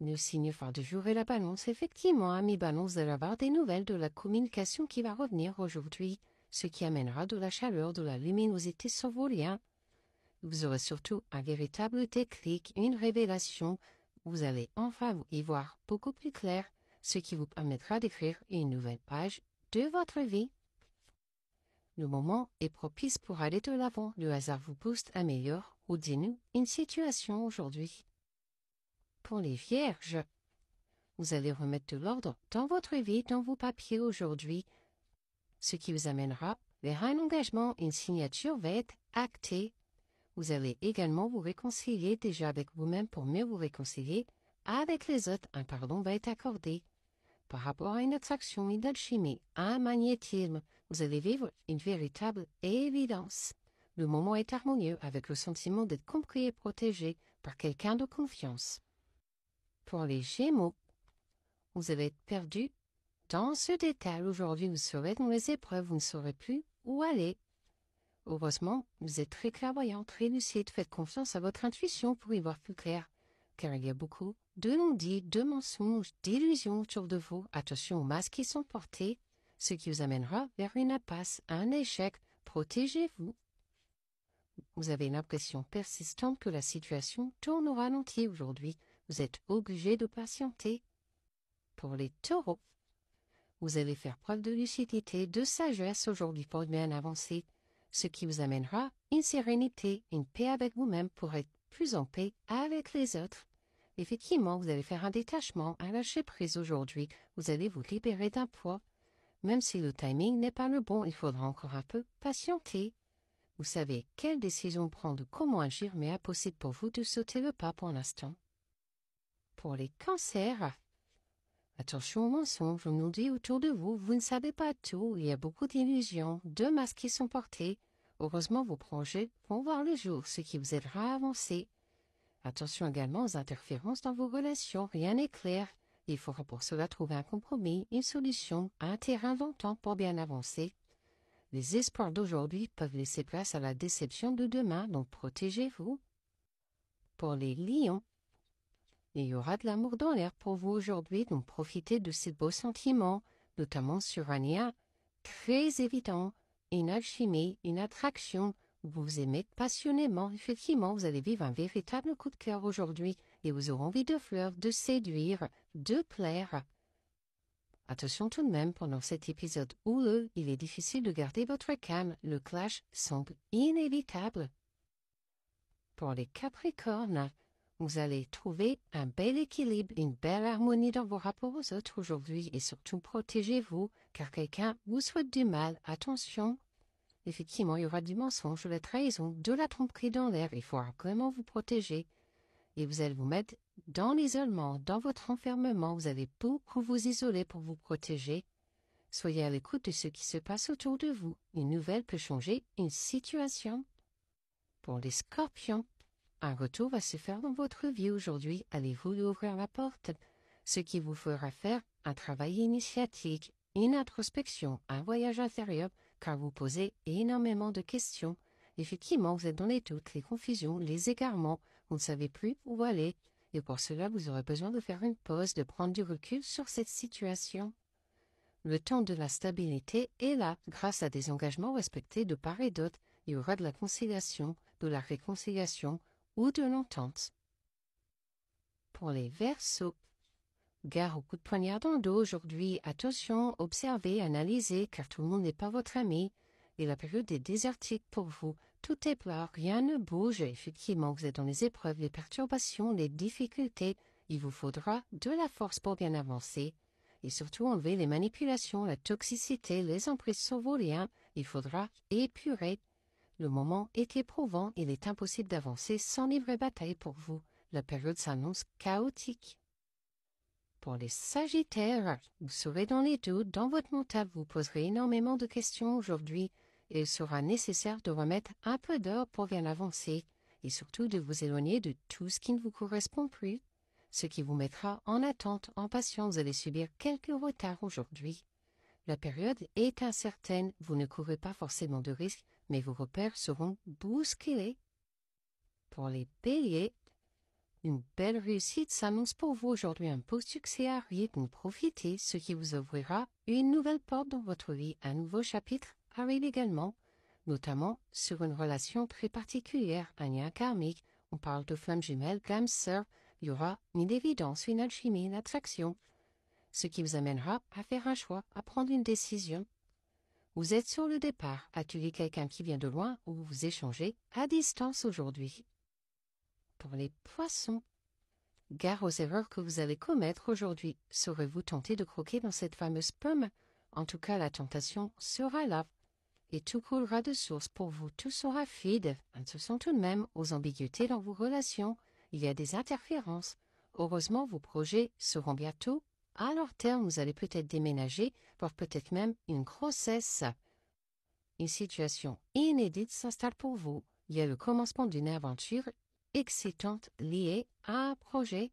le signe phare du jour est la balance. Effectivement, ami balance, vous allez avoir des nouvelles de la communication qui va revenir aujourd'hui, ce qui amènera de la chaleur, de la luminosité sur vos liens. Vous aurez surtout un véritable déclic, une révélation. Vous allez enfin y voir beaucoup plus clair, ce qui vous permettra d'écrire une nouvelle page de votre vie. Le moment est propice pour aller de l'avant. Le hasard vous booste, améliore ou diminue une situation aujourd'hui. Pour les vierges, vous allez remettre de l'ordre dans votre vie, dans vos papiers aujourd'hui, ce qui vous amènera vers un engagement, une signature va être actée. Vous allez également vous réconcilier déjà avec vous-même pour mieux vous réconcilier avec les autres. Un pardon va être accordé. Par rapport à une attraction, une alchimie, un magnétisme, vous allez vivre une véritable évidence. Le moment est harmonieux avec le sentiment d'être compris et protégé par quelqu'un de confiance. Pour les Gémeaux, vous allez être perdu dans ce détail. Aujourd'hui, vous serez dans les épreuves, vous ne saurez plus où aller. Heureusement, vous êtes très clairvoyant, très lucide. Faites confiance à votre intuition pour y voir plus clair, car il y a beaucoup de non-dits, de mensonges, d'illusions autour de vous. Attention aux masques qui sont portés, ce qui vous amènera vers une impasse, un échec. Protégez-vous. Vous avez l'impression persistante que la situation tourne au ralenti aujourd'hui. Vous êtes obligé de patienter. Pour les taureaux, vous allez faire preuve de lucidité, de sagesse aujourd'hui pour bien avancer, ce qui vous amènera une sérénité, une paix avec vous-même pour être plus en paix avec les autres. Effectivement, vous allez faire un détachement, un lâcher-prise aujourd'hui. Vous allez vous libérer d'un poids. Même si le timing n'est pas le bon, il faudra encore un peu patienter. Vous savez quelle décision prendre, comment agir, mais impossible pour vous de sauter le pas pour l'instant. Pour les cancers, attention aux mensonges, on nous dit autour de vous, vous ne savez pas tout, il y a beaucoup d'illusions, de masques qui sont portés. Heureusement, vos projets vont voir le jour, ce qui vous aidera à avancer. Attention également aux interférences dans vos relations, rien n'est clair. Il faudra pour cela trouver un compromis, une solution, un terrain d'entente pour bien avancer. Les espoirs d'aujourd'hui peuvent laisser place à la déception de demain, donc protégez-vous. Pour les lions, il y aura de l'amour dans l'air pour vous aujourd'hui, donc profitez de ces beaux sentiments, notamment sur un lien très évident, une alchimie, une attraction. Vous vous aimez passionnément. Effectivement, vous allez vivre un véritable coup de cœur aujourd'hui et vous aurez envie de fleurs, de séduire, de plaire. Attention tout de même, pendant cet épisode houleux, il est difficile de garder votre calme. Le clash semble inévitable. Pour les Capricornes, vous allez trouver un bel équilibre, une belle harmonie dans vos rapports aux autres aujourd'hui et surtout protégez-vous car quelqu'un vous souhaite du mal. Attention, effectivement, il y aura du mensonge, de la trahison, de la tromperie dans l'air. Il faudra vraiment vous protéger et vous allez vous mettre dans l'isolement, dans votre enfermement. Vous allez beaucoup vous isoler pour vous protéger. Soyez à l'écoute de ce qui se passe autour de vous. Une nouvelle peut changer une situation. Pour les Scorpions, un retour va se faire dans votre vie aujourd'hui. Allez-vous lui ouvrir la porte, ce qui vous fera faire un travail initiatique, une introspection, un voyage intérieur, car vous posez énormément de questions. Effectivement, vous êtes dans les doutes, les confusions, les égarements, vous ne savez plus où aller, et pour cela, vous aurez besoin de faire une pause, de prendre du recul sur cette situation. Le temps de la stabilité est là, grâce à des engagements respectés de part et d'autre. Il y aura de la conciliation, de la réconciliation, ou de l'entente. Pour les Verseaux, gare au coup de poignard dans le dos aujourd'hui. Attention, observez, analysez, car tout le monde n'est pas votre ami. Et la période est désertique pour vous. Tout est plat, rien ne bouge. Effectivement, vous êtes dans les épreuves, les perturbations, les difficultés. Il vous faudra de la force pour bien avancer. Et surtout enlever les manipulations, la toxicité, les emprises sur vos liens. Il faudra épurer. Le moment est éprouvant, il est impossible d'avancer sans livrer bataille pour vous. La période s'annonce chaotique. Pour les Sagittaires, vous serez dans les doutes, dans votre mental, vous poserez énormément de questions aujourd'hui et il sera nécessaire de remettre un peu d'ordre pour bien avancer et surtout de vous éloigner de tout ce qui ne vous correspond plus, ce qui vous mettra en attente, en patience. Vous allez subir quelques retards aujourd'hui. La période est incertaine, vous ne courez pas forcément de risques, mais vos repères seront bousculés. Pour les Béliers, Une belle réussite s'annonce pour vous aujourd'hui. Un beau succès arrive, vous profitez, ce qui vous ouvrira une nouvelle porte dans votre vie. Un nouveau chapitre arrive également, notamment sur une relation très particulière, un lien karmique. On parle de flammes jumelles, d'âmes sœurs. Il y aura une évidence, une alchimie, une attraction, ce qui vous amènera à faire un choix, à prendre une décision. Vous êtes sur le départ, accueillez quelqu'un qui vient de loin ou vous échangez à distance aujourd'hui. Pour les poissons, gare aux erreurs que vous allez commettre aujourd'hui. Serez-vous tenté de croquer dans cette fameuse pomme? En tout cas, la tentation sera là. Et tout coulera de source pour vous. Tout sera fluide. Ce sont tout de même aux ambiguïtés dans vos relations. Il y a des interférences. Heureusement, vos projets seront bientôt à leur terme. Vous allez peut-être déménager, voire peut-être même une grossesse. Une situation inédite s'installe pour vous. Il y a le commencement d'une aventure excitante liée à un projet